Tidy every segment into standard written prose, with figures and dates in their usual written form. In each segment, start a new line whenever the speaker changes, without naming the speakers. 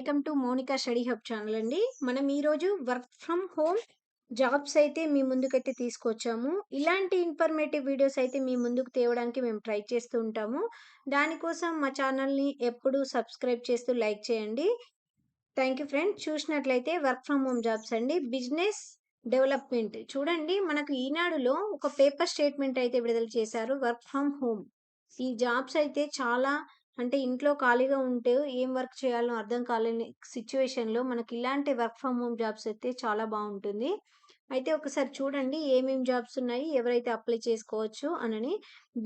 Welcome to Monica study hub channel అండి. మనం ఈరోజు వర్క్ ఫ్రమ్ హోమ్ జాబ్స్ అయితే మీ ముందుకైతే తీసుకొచ్చాము. ఇలాంటి ఇన్ఫర్మేటివ్ వీడియోస్ అయితే మీ ముందుకు తేవడానికి మేము ట్రై చేస్తూ ఉంటాము. దానికోసం మా ఛానల్ని ఎప్పుడు సబ్స్క్రైబ్ చేస్తూ లైక్ చేయండి. Thank you friends. చూసినట్లయితే వర్క్ ఫ్రమ్ హోమ్ జాబ్స్ అండి. బిజినెస్ డెవలప్మెంట్ చూడండి, మనకు ఈనాడులో ఒక పేపర్ స్టేట్మెంట్ అయితే విడుదల చేశారు. వర్క్ ఫ్రమ్ హోమ్ ఈ జాబ్స్ అయితే చాలా, అంటే ఇంట్లో ఖాళీగా ఉంటే ఏం వర్క్ చేయాలో అర్థం కాలేని సిచ్యువేషన్లో మనకి ఇలాంటి వర్క్ ఫ్రమ్ హోమ్ జాబ్స్ అయితే చాలా బాగుంటుంది. అయితే ఒకసారి చూడండి ఏమేమి జాబ్స్ ఉన్నాయి, ఎవరైతే అప్లై చేసుకోవచ్చు అనని.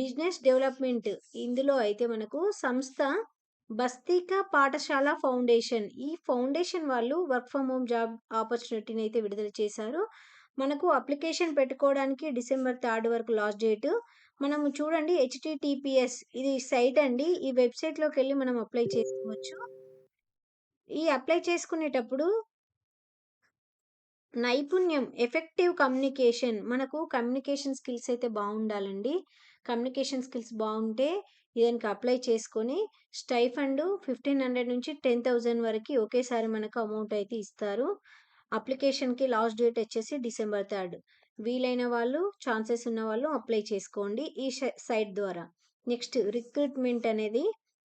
బిజినెస్ డెవలప్మెంట్ ఇందులో అయితే మనకు సంస్థ బస్తీకా పాఠశాల ఫౌండేషన్, ఈ ఫౌండేషన్ వాళ్ళు వర్క్ ఫ్రమ్ హోమ్ జాబ్ ఆపర్చునిటీని అయితే విడుదల చేశారు. మనకు అప్లికేషన్ పెట్టుకోవడానికి డిసెంబర్ 3 వరకు లాస్ట్ డేట్. మనము చూడండి హెచ్టిటిపిఎస్ ఇది సైట్ అండి. ఈ వెబ్సైట్లోకి వెళ్ళి మనం అప్లై చేసుకోవచ్చు. ఈ అప్లై చేసుకునేటప్పుడు నైపుణ్యం, ఎఫెక్టివ్ కమ్యూనికేషన్, మనకు కమ్యూనికేషన్ స్కిల్స్ అయితే బాగుండాలండి. కమ్యూనికేషన్ స్కిల్స్ బాగుంటే దీనికి అప్లై చేసుకొని స్టైఫండ్ 1500 నుంచి 10,000 వరకు ఒకేసారి మనకు అమౌంట్ అయితే ఇస్తారు. అప్లికేషన్కి లాస్ట్ డేట్ వచ్చేసి డిసెంబర్ 3. వీలైన వాళ్ళు, ఛాన్సెస్ ఉన్న వాళ్ళు అప్లై చేసుకోండి ఈ సైట్ ద్వారా. నెక్స్ట్ రిక్రూట్మెంట్ అనేది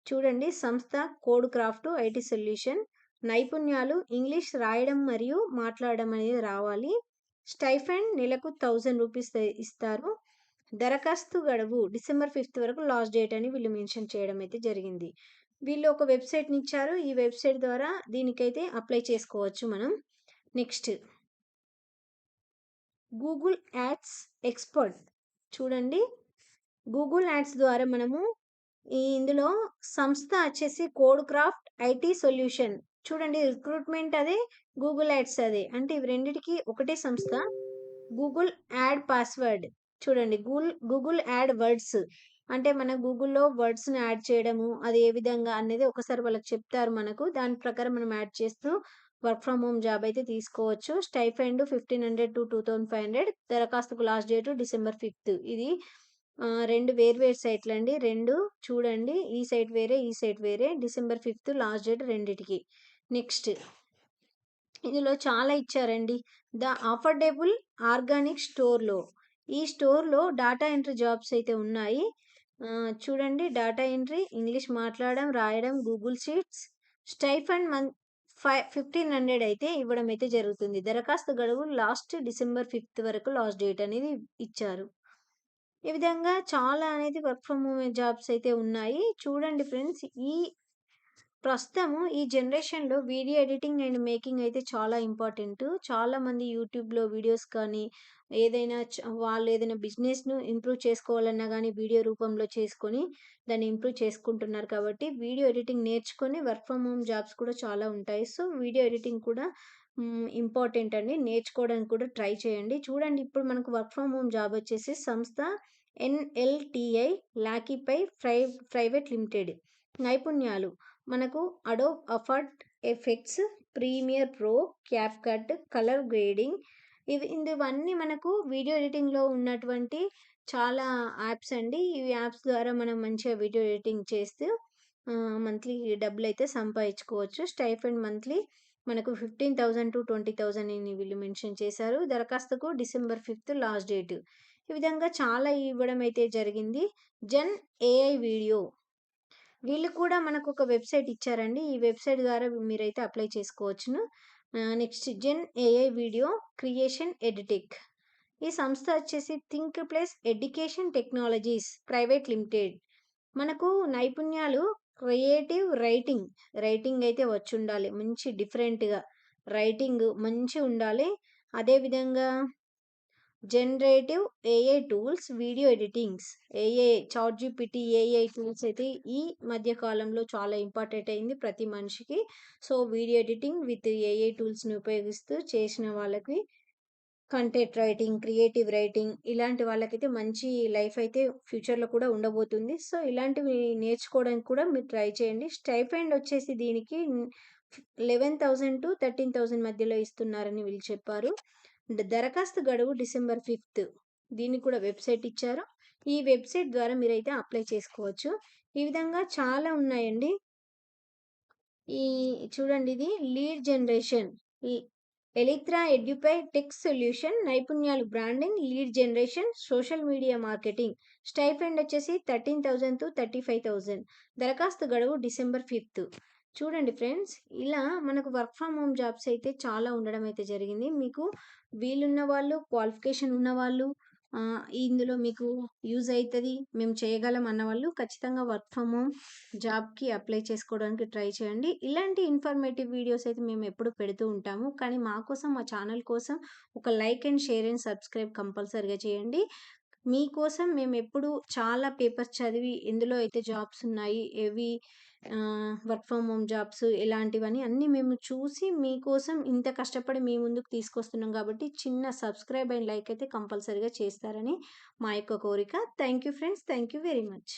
చూడండి, సంస్థ కోడ్ క్రాఫ్ట్ ఐటీ సొల్యూషన్. నైపుణ్యాలు ఇంగ్లీష్ రాయడం మరియు మాట్లాడడం అనేది రావాలి. స్టైఫండ్ నెలకు 1000 రూపీస్ ఇస్తారు. దరఖాస్తు గడువు డిసెంబర్ 5 వరకు లాస్ట్ డేట్ అని వీళ్ళు మెన్షన్ చేయడం అయితే జరిగింది. వీళ్ళు ఒక వెబ్సైట్ని ఇచ్చారు. ఈ వెబ్సైట్ ద్వారా దీనికైతే అప్లై చేసుకోవచ్చు మనం. నెక్స్ట్ గూగుల్ యాడ్స్ ఎక్స్పర్ట్ చూడండి, గూగుల్ యాడ్స్ ద్వారా మనము ఇందులో సంస్థ వచ్చేసి కోడ్ క్రాఫ్ట్ ఐటీ సొల్యూషన్. చూడండి రిక్రూట్మెంట్ అదే, గూగుల్ యాడ్స్ అదే, అంటే ఇవి రెండిటికి ఒకటే సంస్థ. గూగుల్ యాడ్ పాస్వర్డ్ చూడండి, గూగుల్ యాడ్ వర్డ్స్ అంటే మన గూగుల్లో వర్డ్స్ని యాడ్ చేయడము అది ఏ విధంగా అనేది ఒకసారి వాళ్ళకి చెప్తారు మనకు. దాని ప్రకారం మనం యాడ్ చేస్తూ వర్క్ ఫ్రమ్ హోమ్ జాబ్ అయితే తీసుకోవచ్చు. Stipend 1500 to 2500. దరఖాస్తుకు లాస్ట్ డేట్ డిసెంబర్ 5. ఇది రెండు వేర్వేరు సైట్లు అండి. రెండు చూడండి, ఈ సైట్ వేరే, ఈ సైట్ వేరే. డిసెంబర్ 5 లాస్ట్ డేట్ రెండిటికి. నెక్స్ట్ ఇందులో చాలా ఇచ్చారండి. ద అఫోర్డబుల్ ఆర్గానిక్ స్టోర్లో, ఈ స్టోర్లో డాటా ఎంట్రీ జాబ్స్ అయితే ఉన్నాయి. చూడండి డాటా ఎంట్రీ, ఇంగ్లీష్ మాట్లాడడం రాయడం, గూగుల్ షీట్స్. స్టైఫండ్ 1500 అయితే ఇవ్వడం అయితే జరుగుతుంది. దరఖాస్తు గడువు లాస్ట్ డిసెంబర్ 5 వరకు లాస్ట్ డేట్ అనేది ఇచ్చారు. ఈ విధంగా చాలా అనేది వర్క్ ఫ్రమ్ హోమ్ జాబ్స్ అయితే ఉన్నాయి. చూడండి ఫ్రెండ్స్, ఈ ప్రస్తుతము ఈ జనరేషన్లో వీడియో ఎడిటింగ్ అండ్ మేకింగ్ అయితే చాలా ఇంపార్టెంట్. చాలామంది యూట్యూబ్లో వీడియోస్ కానీ ఏదైనా వాళ్ళు ఏదైనా బిజినెస్ను ఇంప్రూవ్ చేసుకోవాలన్నా కానీ వీడియో రూపంలో చేసుకొని దాన్ని ఇంప్రూవ్ చేసుకుంటున్నారు. కాబట్టి వీడియో ఎడిటింగ్ నేర్చుకొని వర్క్ ఫ్రమ్ హోమ్ జాబ్స్ కూడా చాలా ఉంటాయి. సో వీడియో ఎడిటింగ్ కూడా ఇంపార్టెంట్ అండి, నేర్చుకోవడానికి కూడా ట్రై చేయండి. చూడండి ఇప్పుడు మనకు వర్క్ ఫ్రమ్ హోమ్ జాబ్ వచ్చేసి సంస్థ ఎన్ఎల్టిఐ లాకీపై ప్రైవేట్ లిమిటెడ్. నైపుణ్యాలు మనకు Adobe After Effects, Premiere Pro, CapCut, colour grading, ఇవన్నీ మనకు వీడియో ఎడిటింగ్లో ఉన్నటువంటి చాలా యాప్స్ అండి. ఈ యాప్స్ ద్వారా మనం మంచిగా వీడియో ఎడిటింగ్ చేస్తూ మంత్లీ డబ్బులు అయితే సంపాదించుకోవచ్చు. స్టైఫండ్ మంత్లీ మనకు 15,000 to 20,000 అని వీళ్ళు మెన్షన్ చేశారు. దరఖాస్తుకు డిసెంబర్ 5 లాస్ట్ డేట్. ఈ విధంగా చాలా ఇవ్వడం అయితే జరిగింది. జెన్ ఏఐ వీడియో, వీళ్ళు కూడా మనకు ఒక వెబ్సైట్ ఇచ్చారండి. ఈ వెబ్సైట్ ద్వారా మీరైతే అప్లై చేసుకోవచ్చును. Next gen AI video creation edtech, ఈ సంస్థ వచ్చేసి think plus education technologies private limited. మనకు నైపుణ్యాలు క్రియేటివ్ రైటింగ్ అయితే వచ్చి ఉండాలి, మంచి డిఫరెంట్గా రైటింగ్ మంచి ఉండాలి. అదేవిధంగా generative AI tools, video editings, AI ChatGPT AI tools అయితే ఈ మధ్య కాలంలో చాలా ఇంపార్టెంట్ అయింది ప్రతి మనిషికి. So video editing with AI టూల్స్ని ఉపయోగిస్తూ చేసిన వాళ్ళకి కంటెంట్ రైటింగ్, క్రియేటివ్ రైటింగ్ ఇలాంటి వాళ్ళకైతే మంచి లైఫ్ అయితే ఫ్యూచర్లో కూడా ఉండబోతుంది. సో ఇలాంటివి నేర్చుకోవడానికి కూడా మీరు ట్రై చేయండి. స్టైఫండ్ వచ్చేసి దీనికి 11,000 to 13,000 మధ్యలో ఇస్తున్నారని వీళ్ళు చెప్పారు. దరఖాస్తు గడువు డిసెంబర్ 5. దీనికి కూడా వెబ్సైట్ ఇచ్చారు. ఈ వెబ్సైట్ ద్వారా మీరైతే అప్లై చేసుకోవచ్చు. ఈ విధంగా చాలా ఉన్నాయండి. ఈ చూడండి ఇది లీడ్ జనరేషన్. ఈ ఎలిత్రా ఎడ్యుపై టెక్ సొల్యూషన్ నైపుణ్యాలు branding, lead generation, social media marketing. Stipend వచ్చేసి 13,000 టు 35,000. దరఖాస్తు గడువు డిసెంబర్ 5th. చూడండి ఫ్రెండ్స్, ఇలా మనకు వర్క్ ఫ్రమ్ హోమ్ జాబ్స్ అయితే చాలా ఉండడం అయితే జరిగింది. మీకు వీలున్న వాళ్ళు, క్వాలిఫికేషన్ ఉన్నవాళ్ళు, ఇందులో మీకు యూజ్ అవుతుంది, మేము చేయగలం అన్నవాళ్ళు ఖచ్చితంగా వర్క్ ఫ్రమ్ హోమ్ జాబ్‌కి అప్లై చేసుకోవడానికి ట్రై చేయండి. ఇలాంటి ఇన్ఫర్మేటివ్ వీడియోస్ అయితే మేము ఎప్పుడు పెడుతూ ఉంటాము. కానీ మా కోసం, మా ఛానల్ కోసం ఒక like and share and subscribe కంపల్సరీగా చేయండి. మీకోసం మేమెప్పుడు చాలా పేపర్స్ చదివి ఎందులో అయితే జాబ్స్ ఉన్నాయి, ఏవి వర్క్ ఫ్రమ్ హోమ్ జాబ్స్ ఇలాంటివన్నీ అన్నీ మేము చూసి మీకోసం ఇంత కష్టపడి మీ ముందుకు తీసుకొస్తున్నాం కాబట్టి చిన్న సబ్స్క్రైబ్ అండ్ లైక్ అయితే కంపల్సరీగా చేస్తారని మా యొక్క కోరిక. Thank you friends. Thank you very much.